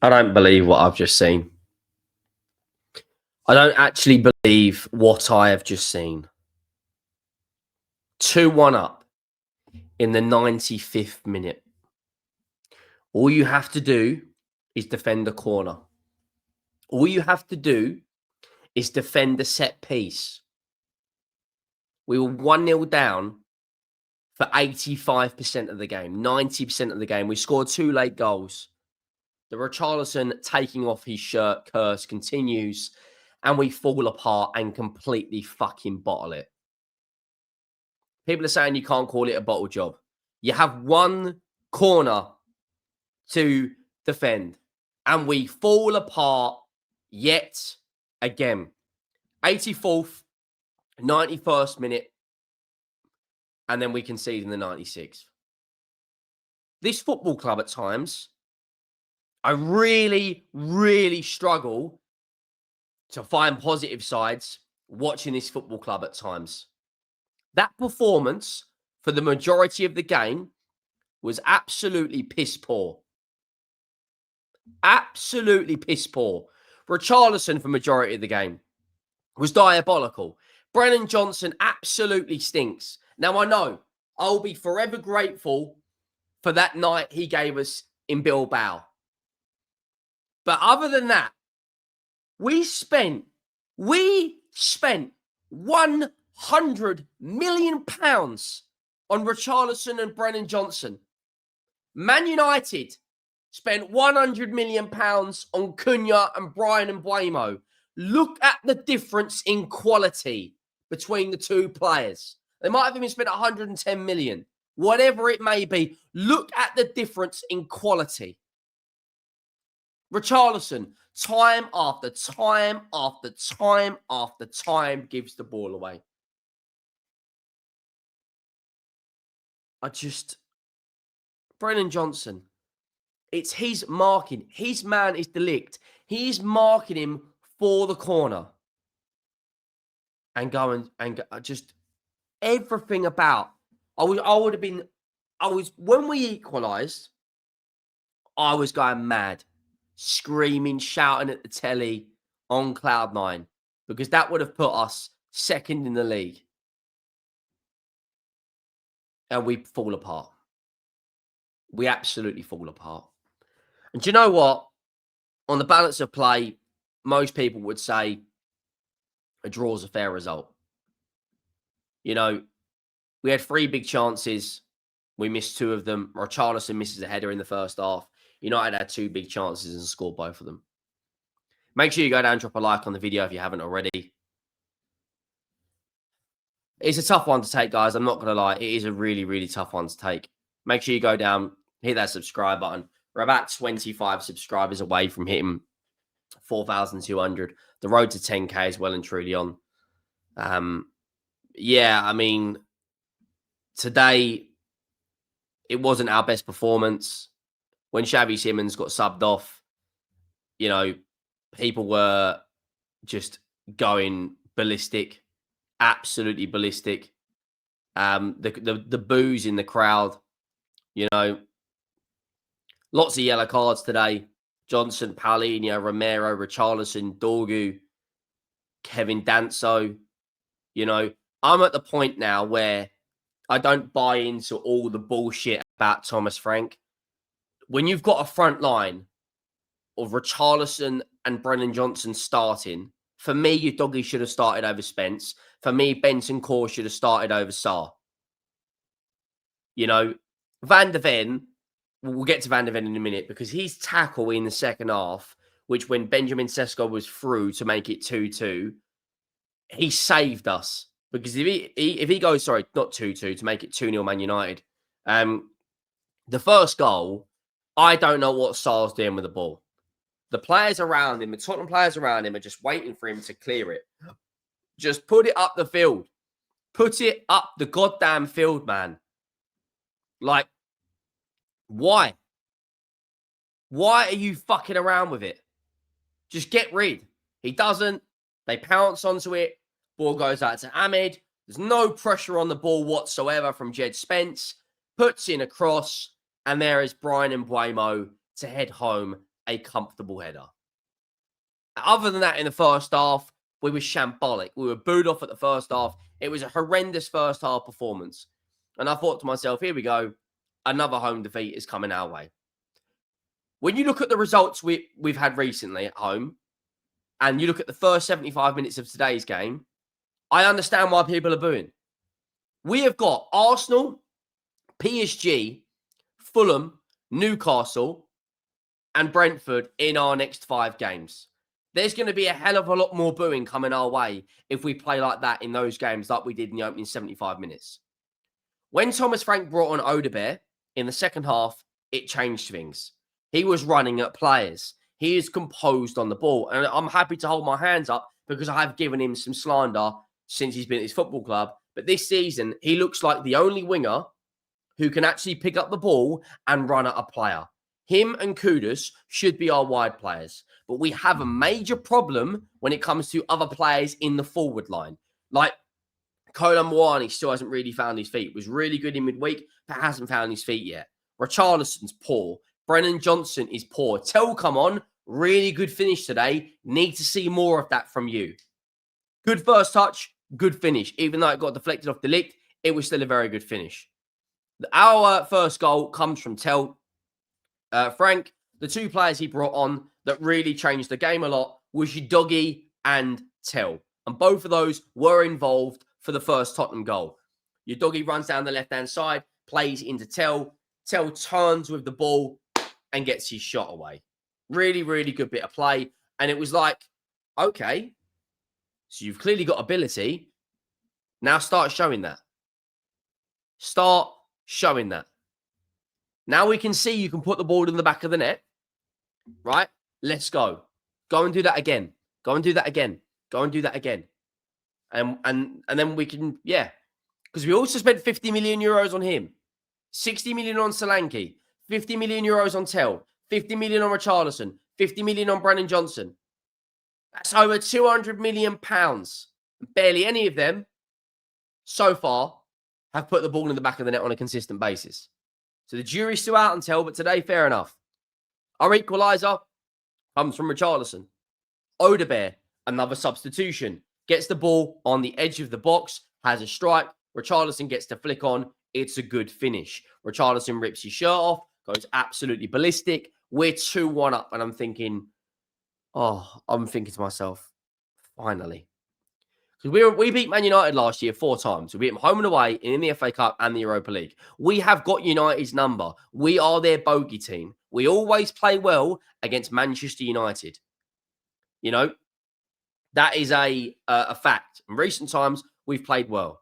I don't believe what I've just seen. I don't actually believe what I have just seen. 2-1 up in the 95th minute. All you have to do is defend the corner. All you have to do is defend the set piece. We were 1-0 down for 85% of the game, 90% of the game. We scored 2 late goals. The Richarlison taking off his shirt curse continues, and we fall apart and completely fucking bottle it. People are saying you can't call it a bottle job. You have one corner to defend, and we fall apart yet again. 84th, 91st minute, and then we concede in the 96th. This football club at times, I really, really struggle to find positive sides watching this football club at times. That performance for the majority of the game was absolutely piss poor. Absolutely piss poor. Richarlison for majority of the game was diabolical. Brennan Johnson absolutely stinks. Now, I know I'll be forever grateful for that night he gave us in Bilbao. But other than that, we spent £100 million on Richarlison and Brennan Johnson. Man United spent £100 million on Cunha and Brian Mbeumo. Look at the difference in quality between the two players. They might have even spent 110 million. Whatever it may be, look at the difference in quality. Richarlison, time after time after time after time, gives the ball away. Brennan Johnson, it's his marking. His man is Ligt. He's marking him for the corner. And just everything about, when we equalised, I was going mad. Screaming, shouting at the telly on cloud nine, because that would have put us second in the league. And we fall apart. We absolutely fall apart. And do you know what? On the balance of play, most people would say a draw is a fair result. You know, we had 3 big chances. We missed 2 of them. Richarlison misses a header in the first half. United had 2 big chances and scored both of them. Make sure you go down and drop a like on the video if you haven't already. It's a tough one to take, guys. I'm not going to lie. It is a really, really tough one to take. Make sure you go down, hit that subscribe button. We're about 25 subscribers away from hitting 4,200. The road to 10K is well and truly on. Yeah, I mean, today, it wasn't our best performance. When Xavi Simons got subbed off, you know, people were just going ballistic, absolutely ballistic. The boos in the crowd, you know, lots of yellow cards today. Johnson, Palhinha, Romero, Richarlison, Udogie, Kevin Danso. You know, I'm at the point now where I don't buy into all the bullshit about Thomas Frank. When you've got a front line of Richarlison and Brennan Johnson starting, for me, Udogie should have started over Spence. For me, Benson Core should have started over Sarr. You know, Van de Ven, we'll get to Van de Ven in a minute, because his tackle in the second half, which when Benjamin Sesko was through to make it 2-2, he saved us. Because if he goes, sorry, not 2-2, to make it 2-0 Man United, the first goal, I don't know what Sarr's doing with the ball. The players around him, the Tottenham players around him, are just waiting for him to clear it. Just put it up the field. Put it up the goddamn field, man. Like, why? Why are you fucking around with it? Just get rid. He doesn't. They pounce onto it. Ball goes out to Ahmed. There's no pressure on the ball whatsoever from Jed Spence. Puts in a cross. And there is Brian Mbeumo to head home a comfortable header. Other than that, in the first half, we were shambolic. We were booed off at the first half. It was a horrendous first half performance. And I thought to myself, here we go. Another home defeat is coming our way. When you look at the results we've had recently at home, and you look at the first 75 minutes of today's game, I understand why people are booing. We have got Arsenal, PSG, Fulham, Newcastle, and Brentford in our next 5 games. There's going to be a hell of a lot more booing coming our way if we play like that in those games like we did in the opening 75 minutes. When Thomas Frank brought on Odobert in the second half, it changed things. He was running at players. He is composed on the ball. And I'm happy to hold my hands up because I have given him some slander since he's been at his football club. But this season, he looks like the only winger who can actually pick up the ball and run at a player. Him and Kudus should be our wide players. But we have a major problem when it comes to other players in the forward line. Like Kolo Muani still hasn't really found his feet. Was really good in midweek, but hasn't found his feet yet. Richarlison's poor. Brennan Johnson is poor. Tell, come on. Really good finish today. Need to see more of that from you. Good first touch, good finish. Even though it got deflected off the Ligt, it was still a very good finish. Our first goal comes from Tell. Frank, the 2 players he brought on that really changed the game a lot was Udogie and Tell. And both of those were involved for the first Tottenham goal. Udogie runs down the left-hand side, plays into Tell. Tell turns with the ball and gets his shot away. Really, really good bit of play. And it was like, okay, so you've clearly got ability. Now start showing that. Start showing that. Now we can see you can put the ball in the back of the net, right? Let's go. Go and do that again. Go and do that again. Go and do that again. And then we can, yeah. Because we also spent 50 million euros on him. 60 million on Solanke. 50 million euros on Tell. 50 million on Richarlison. 50 million on Brennan Johnson. That's over 200 million pounds. Barely any of them so far have put the ball in the back of the net on a consistent basis. So the jury's still out on Tell, but today, fair enough. Our equaliser comes from Richarlison. Odobert, another substitution. Gets the ball on the edge of the box, has a strike. Richarlison gets to flick on. It's a good finish. Richarlison rips his shirt off, goes absolutely ballistic. We're 2-1 up, and I'm thinking to myself, finally. Because we beat Man United last year 4 times. We beat them home and away in the FA Cup and the Europa League. We have got United's number. We are their bogey team. We always play well against Manchester United. You know, that is a fact. In recent times, we've played well.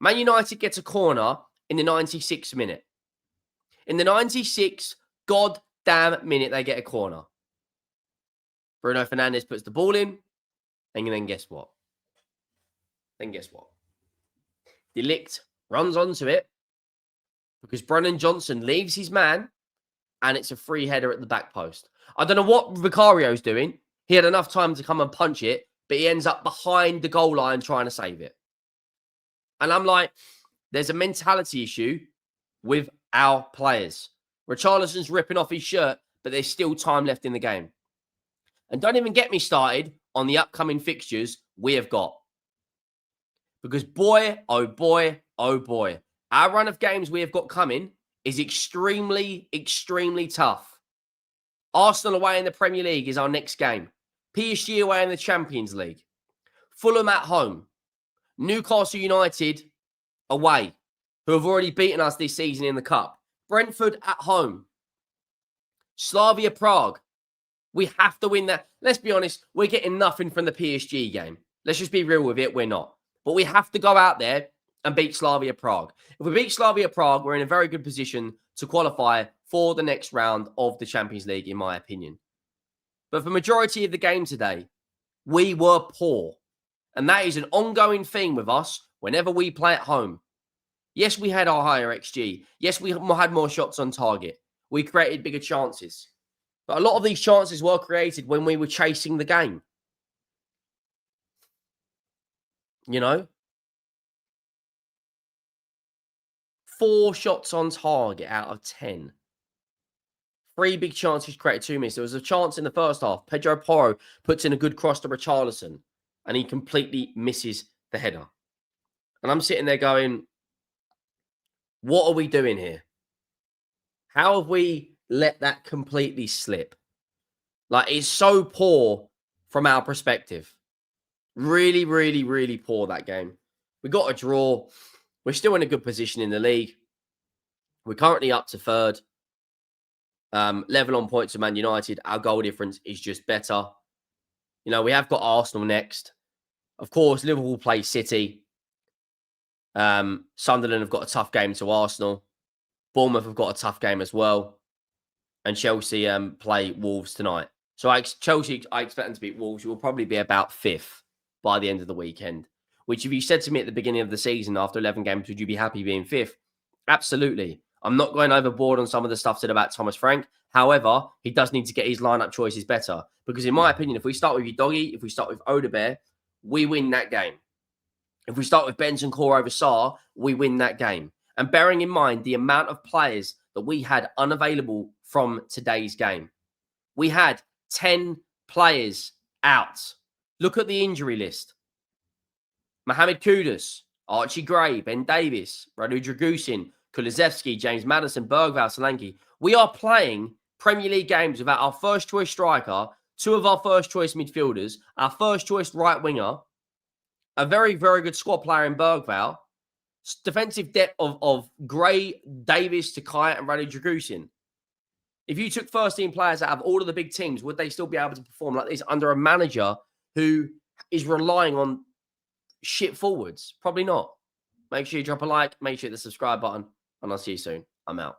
Man United gets a corner in the 96th minute. In the 96th goddamn minute, they get a corner. Bruno Fernandes puts the ball in, and then guess what? Ligt runs onto it because Brennan Johnson leaves his man, and it's a free header at the back post. I don't know what Vicario's doing. He had enough time to come and punch it, but he ends up behind the goal line trying to save it. And I'm like, there's a mentality issue with our players. Richarlison's ripping off his shirt, but there's still time left in the game. And don't even get me started on the upcoming fixtures we have got. Because boy, oh boy, oh boy, our run of games we have got coming is extremely, extremely tough. Arsenal away in the Premier League is our next game. PSG away in the Champions League. Fulham at home. Newcastle United away, who have already beaten us this season in the Cup. Brentford at home. Slavia Prague. We have to win that. Let's be honest, we're getting nothing from the PSG game. Let's just be real with it, we're not. But we have to go out there and beat Slavia Prague. If we beat Slavia Prague, we're in a very good position to qualify for the next round of the Champions League, in my opinion. But for the majority of the game today, we were poor. And that is an ongoing theme with us whenever we play at home. Yes, we had our higher XG. Yes, we had more shots on target. We created bigger chances. But a lot of these chances were created when we were chasing the game. You know? 4 shots on target out of 10. 3 big chances created 2 minutes. There was a chance in the first half. Pedro Porro puts in a good cross to Richarlison, and he completely misses the header. And I'm sitting there going, what are we doing here? How have we let that completely slip? Like, it's so poor from our perspective. Really, really, really poor, that game. We got a draw. We're still in a good position in the league. We're currently up to 3rd. Level on points with Man United. Our goal difference is just better. You know, we have got Arsenal next. Of course, Liverpool play City. Sunderland have got a tough game to Arsenal. Bournemouth have got a tough game as well. And Chelsea play Wolves tonight. So Chelsea, I expect them to beat Wolves. Will probably be about 5th by the end of the weekend. Which, if you said to me at the beginning of the season, after 11 games, would you be happy being 5th? Absolutely. I'm not going overboard on some of the stuff said about Thomas Frank. However, he does need to get his lineup choices better. Because in my opinion, if we start with Udogie, if we start with Odobert, we win that game. If we start with Bentancur over Sarr, we win that game. And bearing in mind the amount of players that we had unavailable from today's game. We had 10 players out. Look at the injury list. Mohamed Kudus, Archie Gray, Ben Davies, Radu Dragusin, Kulusevski, James Maddison, Bergvall, Solanke. We are playing Premier League games without our first choice striker, 2 of our first choice midfielders, our first choice right winger, a very, very good squad player in Bergvall, defensive depth of Gray, Davies, Takai, and Radu Dragusin. If you took first team players out of all of the big teams, would they still be able to perform like this under a manager who is relying on shit forwards? Probably not. Make sure you drop a like, make sure you hit the subscribe button, and I'll see you soon. I'm out.